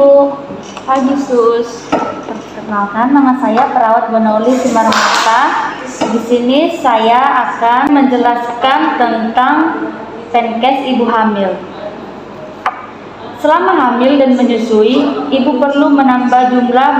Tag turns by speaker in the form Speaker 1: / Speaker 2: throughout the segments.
Speaker 1: Ibu. Pagi Sus. Perkenalkan, nama saya Perawat Bonoli Simarmata. Di sini saya akan menjelaskan tentang Penkes ibu hamil. Selama hamil dan menyusui, ibu perlu menambah jumlah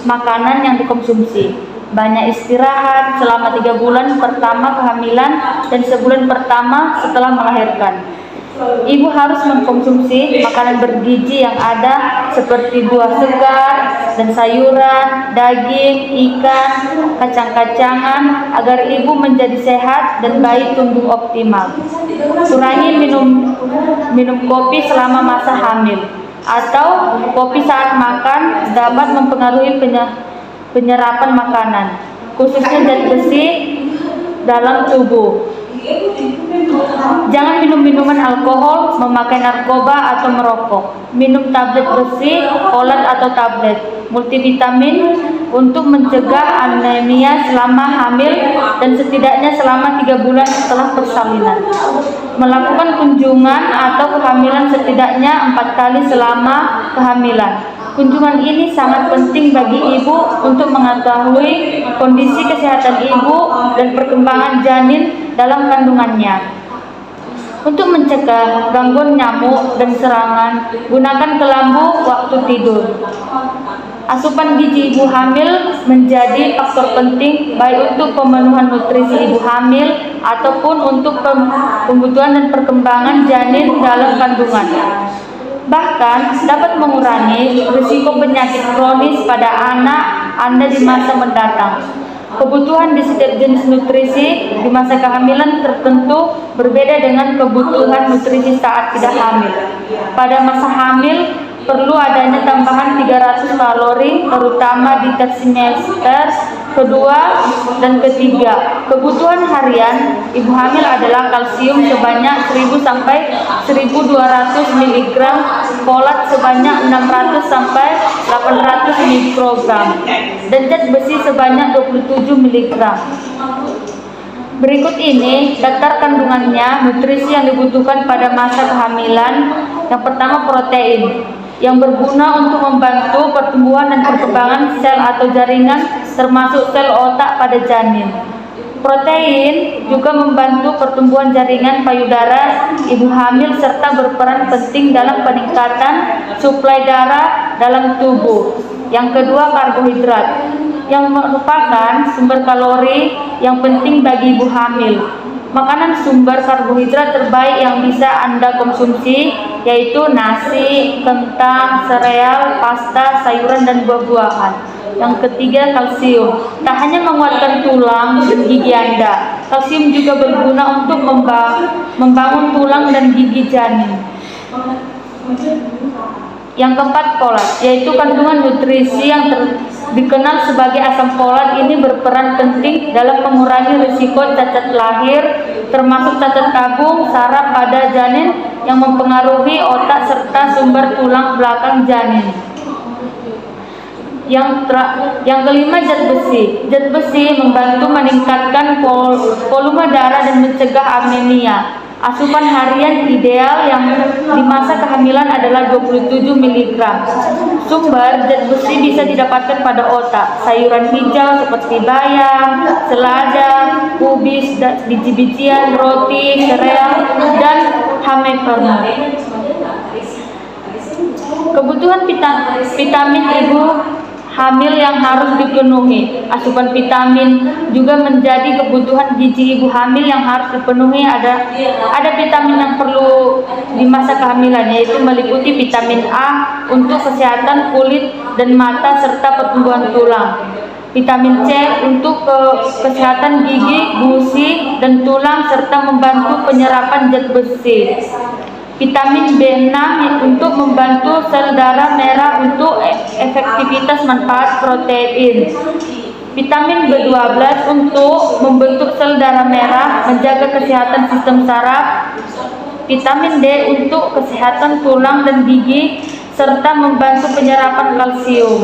Speaker 1: makanan yang dikonsumsi. Banyak istirahat selama 3 bulan pertama kehamilan dan sebulan pertama setelah melahirkan. Ibu harus mengkonsumsi makanan bergizi yang ada seperti buah segar dan sayuran, daging, ikan, kacang-kacangan agar ibu menjadi sehat dan bayi tumbuh optimal. Kurangi minum kopi selama masa hamil atau kopi saat makan dapat mempengaruhi penyerapan makanan, khususnya zat besi dalam tubuh. Jangan minum minuman alkohol, memakai narkoba atau merokok. Minum tablet besi, folat atau tablet multivitamin untuk mencegah anemia selama hamil dan setidaknya selama 3 bulan setelah persalinan. Melakukan kunjungan atau kehamilan setidaknya 4 kali selama kehamilan. Kunjungan ini sangat penting bagi ibu untuk mengetahui kondisi kesehatan ibu dan perkembangan janin dalam kandungannya. Untuk mencegah gangguan nyamuk dan serangan, gunakan kelambu waktu tidur. Asupan gizi ibu hamil menjadi faktor penting baik untuk pemenuhan nutrisi ibu hamil ataupun untuk pembutuhan dan perkembangan janin dalam kandungan. Bahkan dapat mengurangi risiko penyakit kronis pada anak Anda di masa mendatang. Kebutuhan di setiap jenis nutrisi di masa kehamilan tertentu berbeda dengan kebutuhan nutrisi saat tidak hamil. Pada masa hamil perlu adanya tambahan 300 kalori terutama di trimester kedua dan ketiga. Kebutuhan harian ibu hamil adalah kalsium sebanyak 1000 sampai 1200 mg, folat sebanyak 600 sampai 800 mikrogram dan zat besi sebanyak 27 mg. Berikut ini daftar kandungannya nutrisi yang dibutuhkan pada masa kehamilan. Yang pertama, protein yang berguna untuk membantu pertumbuhan dan perkembangan sel atau jaringan termasuk sel otak pada janin. Protein juga membantu pertumbuhan jaringan payudara ibu hamil serta berperan penting dalam peningkatan suplai darah dalam tubuh. Yang kedua, karbohidrat yang merupakan sumber kalori yang penting bagi ibu hamil. Makanan sumber karbohidrat terbaik yang bisa Anda konsumsi yaitu nasi, kentang, sereal, pasta, sayuran, dan buah-buahan. Yang ketiga, kalsium. Tak hanya menguatkan tulang dan gigi Anda, kalsium juga berguna untuk membangun tulang dan gigi janin. Yang keempat, folat, yaitu kandungan nutrisi yang dikenal sebagai asam folat. Ini berperan penting dalam mengurangi risiko cacat lahir, termasuk cacat tabung saraf pada janin yang mempengaruhi otak serta sumber tulang belakang janin. Yang kelima, zat besi. Zat besi membantu meningkatkan volume darah dan mencegah anemia. Asupan harian ideal yang di masa kehamilan adalah 27 mg. Sumber zat besi bisa didapatkan pada otak, sayuran hijau seperti bayam, selada, kubis, biji-bijian, roti, sereal, dan hamburger. Kebutuhan vitamin ibu hamil yang harus dipenuhi. Asupan vitamin juga menjadi kebutuhan gizi ibu hamil yang harus dipenuhi. Ada vitamin yang perlu di masa kehamilan, yaitu meliputi vitamin A untuk kesehatan kulit dan mata serta pertumbuhan tulang, vitamin C untuk kesehatan gigi, gusi, dan tulang serta membantu penyerapan zat besi, vitamin B6 untuk membantu sel darah merah untuk efektivitas manfaat protein, vitamin B12 untuk membentuk sel darah merah, menjaga kesehatan sistem saraf, vitamin D untuk kesehatan tulang dan gigi serta membantu penyerapan kalsium.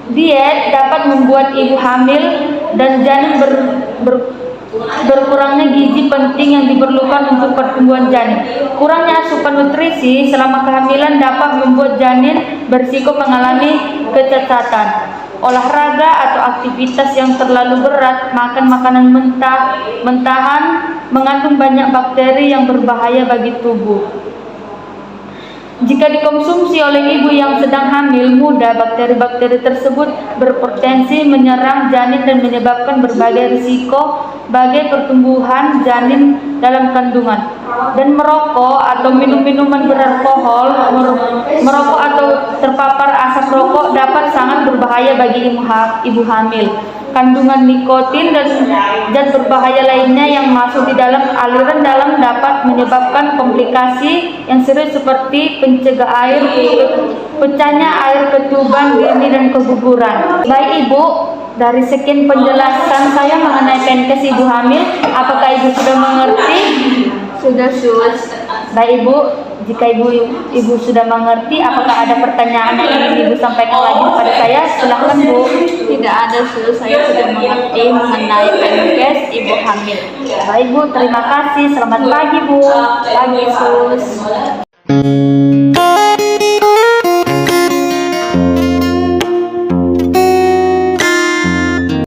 Speaker 1: Diet dapat membuat ibu hamil dan janin berkurangnya gizi penting yang diperlukan untuk pertumbuhan janin. Kurangnya asupan nutrisi selama kehamilan dapat membuat janin berisiko mengalami kecacatan. Olahraga atau aktivitas yang terlalu berat, makan makanan mentahan mengandung banyak bakteri yang berbahaya bagi tubuh. Jika dikonsumsi oleh ibu yang sedang hamil muda, bakteri-bakteri tersebut berpotensi menyerang janin dan menyebabkan berbagai risiko bagi pertumbuhan janin dalam kandungan. Dan merokok atau minum minuman beralkohol, merokok atau terpapar asap rokok dapat sangat berbahaya bagi ibu hamil. Kandungan nikotin dan zat berbahaya lainnya yang masuk di dalam aliran dalam dapat menyebabkan komplikasi yang serius seperti pecahnya air ketuban, dini dan keguguran. Baik Ibu, dari sekian penjelasan saya mengenai PNKes ibu hamil, apakah Ibu sudah mengerti?
Speaker 2: Sudah, Sus.
Speaker 1: Baik Ibu, jika Ibu sudah mengerti, apakah ada pertanyaan yang ingin Ibu sampaikan lagi kepada saya? Silahkan Bu.
Speaker 2: Tidak ada, Sus. Saya sudah mengerti mengenai PNKes ibu hamil.
Speaker 1: Baik Bu, terima kasih. Selamat pagi Bu.
Speaker 2: Pagi, Sus.